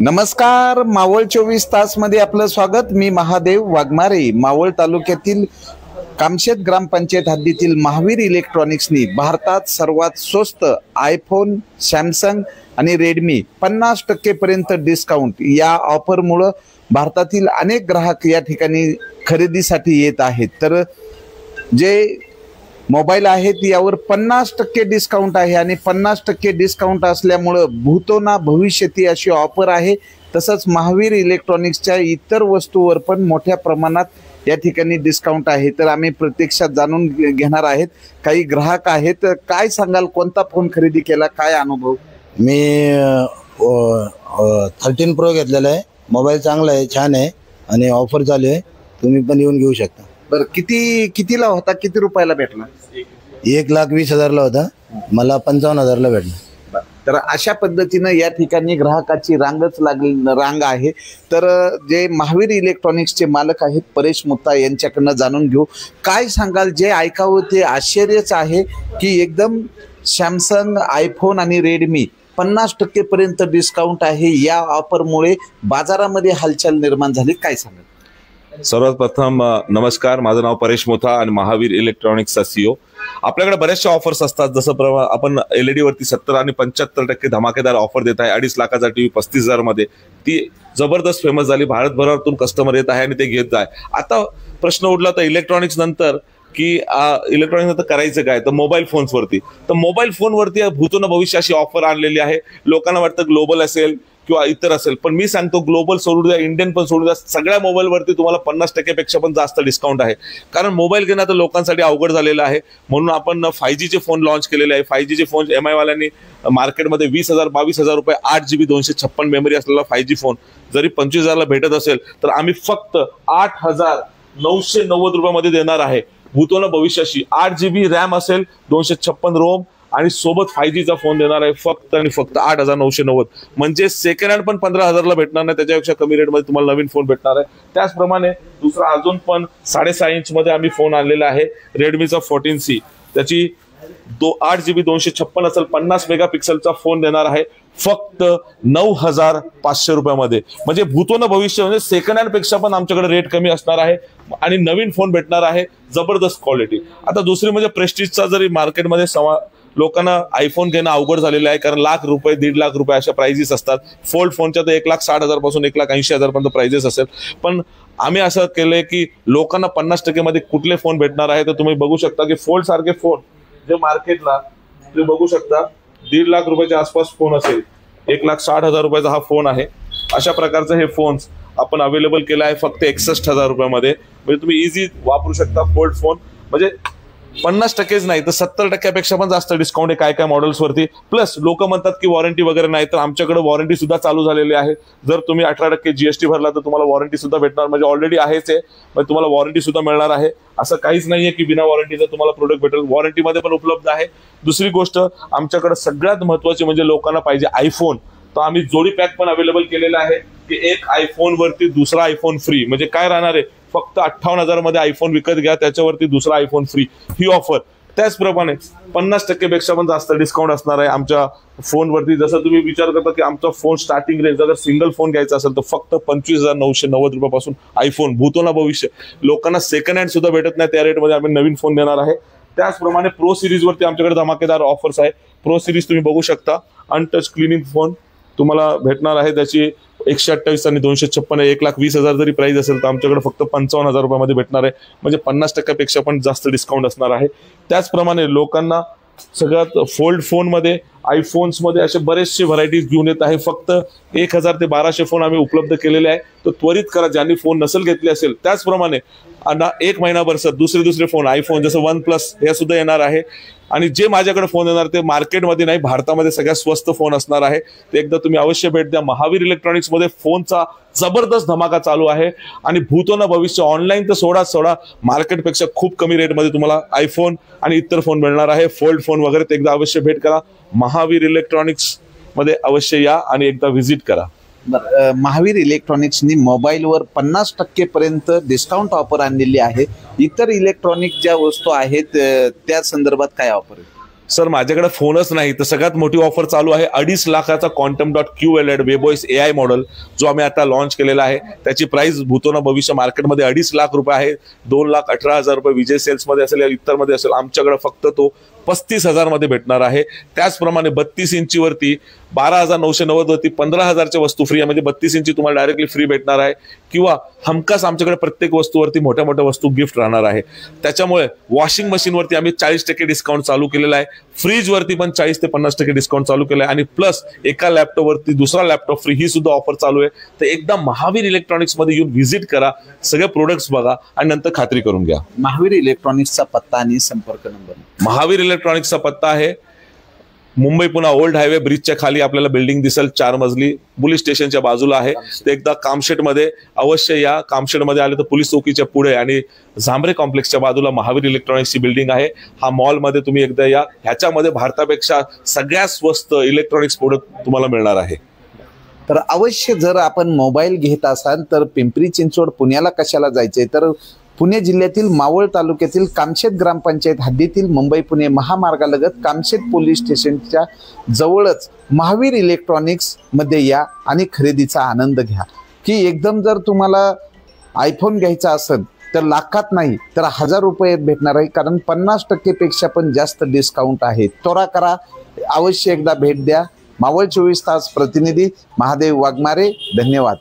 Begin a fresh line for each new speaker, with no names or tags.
नमस्कार, मावळ 24 तास मध्ये आपलं स्वागत। मी महादेव वाघमारे। मावळ तालुक्यातील कामशेत ग्रामपंचायत हद्दीतील महावीर इलेक्ट्रॉनिक्सनी भारतात सर्वात स्वस्त आयफोन, सॅमसंग आणि रेडमी 50% पर्यंत डिस्काउंट या ऑफरमुळे भारतातील अनेक ग्राहक या ठिकाणी खरेदीसाठी येत आहेत। तर जे मोबाईल आहेत यावर 50% डिस्काउंट आहे आणि 50% डिस्काउंट असल्यामुळे भूतोना भविष्यती अशी ऑफर आहे। तसंच महावीर इलेक्ट्रॉनिक्सच्या इतर वस्तूवर पण मोठ्या प्रमाणात या ठिकाणी डिस्काउंट आहे। तर आम्ही प्रत्यक्षात जाणून घेणार आहेत। काही ग्राहक आहेत, काय सांगाल, कोणता फोन खरेदी केला, काय अनुभव?
मी 13 प्रो घेतलेला आहे। मोबाईल चांगला आहे, छान आहे आणि ऑफर चालू आहे, तुम्ही पण येऊन घेऊ शकता।
बरं, कितीला होता, किती रुपयाला भेटला?
1,20,000ला होता, मला 55,000ला भेटला।
तर अशा पद्धतीने या ठिकाणी ग्राहकाची रांग आहे। तर जे महावीर इलेक्ट्रॉनिक्सचे मालक आहेत परेश मुत्ता यांच्याकडनं जाणून घेऊ। काय सांगाल, जे ऐकावं ते आश्चर्यच आहे की एकदम सॅमसंग, आयफोन आणि रेडमी 50% पर्यंत डिस्काउंट आहे। या ऑफरमुळे बाजारामध्ये हालचाल निर्माण झाली, काय सांगाल?
सर्वात प्रथम नमस्कार, माझं नाव परेश मोथा आणि महावीर इलेक्ट्रॉनिक्सचा सीईओ। आपल्याकडे बऱ्याचशा ऑफर्स असतात, जसं आपण एलईडी वरती 70 आणि 75% धमाकेदार ऑफर देत आहे। 2.5 लाखाचा टीव्ही 35,000 मध्ये, ती जबरदस्त फेमस झाली, भारतभरातून कस्टमर येत आहे आणि ते घेत आहे। आता प्रश्न उठला तर इलेक्ट्रॉनिक्स नंतर की इलेक्ट्रॉनिक्स नंतर करायचं काय, तर मोबाईल फोन्सवरती। तर मोबाईल फोनवरती भूतोन भविष्य अशी ऑफर आणलेली आहे। लोकांना वाटतं ग्लोबल असेल किंवा इतर असेल, पण मी सांगतो ग्लोबल सोडू द्या, इंडियन पण सोडू द्या, सगळ्या मोबाईलवरती तुम्हाला 50% पेक्षा पण जास्त डिस्काउंट आहे। कारण मोबाईल घेणं तर लोकांसाठी अवघड झालेलं आहे, म्हणून आपण 5G चे फोन लॉन्च केलेले आहे। 5G चे फोन एमआय वाल्यांनी मार्केटमध्ये 20,000 22,000 रुपये 8GB 256 मेमरी असलेला 5G फोन जरी 25,000ला भेटत असेल, तर आम्ही फक्त 8,990 रुपयामध्ये देणार आहे। भूतोन भविष्याशी 8GB रॅम असेल, 256 रोम आणि सोबत 5G चा फोन देणार आहे, फक्त आणि फक्त 8,990। म्हणजे सेकंड हँड पण 15,000ला भेटणार नाही, त्याच्यापेक्षा कमी रेट मध्ये तुम्हाला नवीन फोन भेटणार आहे। त्याचप्रमाणे दुसरा अजून पण 6.5 इंच मध्ये आम्ही फोन आणलेला आहे, रेडमीचा 14C, त्याची 8GB 256 असेल, 50 मेगापिक्सलचा फोन देणार आहे, फक्त 9,500 रुपयामध्ये। म्हणजे भूतोन भविष्य, म्हणजे सेकंड हँड पेक्षा पण आमच्याकडे रेट कमी असणार आहे आणि नवीन फोन भेटणार आहे, जबरदस्त क्वालिटी। आता दुसरी म्हणजे प्रेस्टिजचा जरी मार्केटमध्ये लोकांना आयफोन घेणं अवघड झालेलं आहे, कारण लाख रुपये 1.5 लाख रुपये अशा प्राइजेस असतात। फोल्ड फोनच्या तर 1,60,000 पासून 1,80,000 पर्यंत प्राइजेस असेल। पण आम्ही असं केलंय की लोकांना 50% मध्ये कुठले फोन भेटणार आहे, तर तुम्ही बघू शकता की फोल्ड सारखे फोन जे मार्केटला तुम्ही बघू शकता 1.5 लाख रुपयाच्या आसपास फोन असेल, 1,60,000 रुपयाचा हा फोन आहे। अशा प्रकारचे हे फोन्स आपण अवेलेबल केला आहे फक्त 61,000 रुपयामध्ये। म्हणजे तुम्ही इझी वापरू शकता फोल्ड फोन। म्हणजे 50%च नाही तर 70%पेक्षा पण जास्त डिस्काउंट आहे काय काय मॉडेल्स वरती। प्लस लोक म्हणतात की वॉरंटी वगैरे नाही, तर आमच्याकडे वॉरंटी सुद्धा चालू झालेली आहे। जर तुम्ही 18% जीएसटी भरला तर तुम्हाला वॉरंटी सुद्धा भेटणार, म्हणजे ऑलरेडी आहेच आहे, म्हणजे तुम्हाला वॉरंटी सुद्धा मिळणार आहे। असं काहीच नाहीये की बिना वॉरंटीचं तुम्हाला प्रोडक्ट भेटेल, वॉरंटीमध्ये पण उपलब्ध आहे। दुसरी गोष्ट, आमच्याकडे सगळ्यात महत्त्वाची म्हणजे लोकांना पाहिजे आयफोन, तर आम्ही जोडी पॅक पण अवेलेबल केलेला आहे की एक आयफोन वरती दुसरा आयफोन फ्री। म्हणजे काय राहणार आहे, फक्त 58,000 मध्ये आयफोन विकत घ्या, त्याच्यावरती दुसरा आयफोन फ्री, ही ऑफर। त्याचप्रमाणे 50% पेक्षा पण जास्त डिस्काउंट असणार आहे आमच्या फोनवरती। जसं तुम्ही विचार करता की आमचा फोन स्टार्टिंग रेंज जर सिंगल फोन घ्यायचा असेल तर फक्त 25,990 रुपयापासून आयफोन। भूतोना भविष्य, लोकांना सेकंड हँड सुद्धा भेटत नाही त्या रेटमध्ये आम्ही नवीन फोन देणार आहे। त्याचप्रमाणे प्रो सिरीज वरती आमच्याकडे धमाकेदार ऑफर्स आहे। प्रो सिरीज तुम्ही बघू शकता, अनटच क्लिनिंग फोन तुम्हाला भेटणार आहे, त्याची 128 आणि 256 1,20,000 जरी प्राइस असेल तर आमच्याकडे फक्त 55,000 रुपयामध्ये भेटणार आहे। म्हणजे 50% पेक्षा पण जास्त डिस्काउंट असणार आहे। त्याचप्रमाणे लोकांना सगळ्यात फोल्ड फोन मध्ये, आयफोन्स मध्ये असे बरेचसे व्हरायटीज घेऊन येत आहे। फक्त 1,000 ते 1,200 फोन आम्ही उपलब्ध केलेले आहे, तर त्वरित करा ज्यांनी फोन नसेल घेतले असेल। त्याचप्रमाणे 1 महिनाभर सर दुसरे फोन आयफोन जसं OnePlus हे सुद्धा येणार आहे। आणि जे माझ्याकडे फोन येणार ते मार्केटमध्ये नाही, भारतामध्ये सगळ्यात स्वस्त फोन असणार आहे। ते एकदा तुम्ही अवश्य भेट द्या। महावीर इलेक्ट्रॉनिक्स मध्ये फोनचा जबरदस्त धमाका चालू आहे आणि भूतोन भविष्य ऑनलाईन तर सोडा मार्केटपेक्षा खूप कमी रेटमध्ये तुम्हाला आयफोन आणि इतर फोन मिळणार आहे, फोल्ड फोन वगैरे। ते एकदा अवश्य भेट करा, महावीर इलेक्ट्रॉनिक्स मध्ये अवश्य या आणि एकदा व्हिजिट करा।
महावीर इलेक्ट्रॉनिक्सनी मोबाईलवर 50% पर्यंत डिस्काउंट ऑफर आणलेली आहे। इतर इलेक्ट्रॉनिक ज्या वस्तू आहेत त्या संदर्भात काय ऑफर आहे?
सर माझ्याकडे फोनच नाही तर सगळ्यात मोठी ऑफर चालू आहे 2.5 लाखाचा quantum.QLED वेबॉइस AI मॉडेल जो आम्ही आता लॉन्च केलेला आहे. त्याची प्राइस भूतोना भविष्य मार्केटमध्ये 2.5 लाख रुपये आहे. 2,18,000 रुपये विजय सेल्समध्ये असेल या इतरमध्ये असेल. आमच्याकडे फक्त तो 35,000 मध्ये भेटणार आहे. त्याचप्रमाणे 32 इंचीवरती 12,990 वरती 15,000च्या वस्तू फ्री, म्हणजे 32 इंची तुम्हाला डायरेक्टली फ्री भेटणार आहे. किंवा हमखास आमच्याकडे प्रत्येक वस्तूवरती मोठ्या मोठ्या वस्तू गिफ्ट राहणार आहे. त्याच्यामुळे वॉशिंग मशीनवरती आम्ही 40% डिस्काउंट चालू केलेला आहे. फ्रीजवरती पण 40 ते 50% डिस्काउंट चालू केलं आहे. आणि प्लस एका लॅपटॉपवरती दुसरा लॅपटॉप फ्री ही सुद्धा ऑफर चालू आहे. तर एकदा महावीर इलेक्ट्रॉनिक्स मध्ये येऊन व्हिजिट करा, सगळे प्रोडक्ट्स बघा आणि नंतर खात्री करून घ्या.
महावीर इलेक्ट्रॉनिक्सचा पत्ता आणि संपर्क नंबर.
महावीर इलेक्ट्रॉनिक्सचा पत्ता आहे मुंबई पुणे ओल्ड हायवे ब्रिजच्या खाली आपल्याला बिल्डिंग दिसेल 4 मजली, पोलीस स्टेशनच्या बाजूला आहे. ते एकदा कामशेटमध्ये अवश्य या. कामशेटमध्ये आले तर पोलीस चौकीच्या पुढे आणि झांबरे कॉम्प्लेक्सच्या बाजूला महावीर इलेक्ट्रॉनिक्सची बिल्डिंग आहे. हा मॉलमध्ये तुम्ही एकदा या. ह्याच्यामध्ये भारतापेक्षा सगळ्यात स्वस्त इलेक्ट्रॉनिक्स प्रोडक्ट तुम्हाला मिळणार आहे.
तर अवश्य जर आपण मोबाईल घेत असाल तर पिंपरी चिंचवड पुण्याला कशाला जायचंय, तर पुणे जिल्ह्यातील मावळ तालुक्यातील कामशेत ग्रामपंचायत हद्दीतील मुंबई पुणे महामार्गालगत कामशेत पोलीस स्टेशनच्या जवळच महावीर इलेक्ट्रॉनिक्स मध्ये या आणि खरेदीचा आनंद घ्या. की एकदम जर तुम्हाला आयफोन घ्यायचा असेल तर लाखात नाही तर 1000 रुपयात भेटणार आहे, कारण 50% पेक्षा पण जास्त डिस्काउंट आहे. त्वरा करा, अवश्य एकदा भेट द्या. मावळ 24 तास प्रतिनिधी महादेव वाघमारे, धन्यवाद.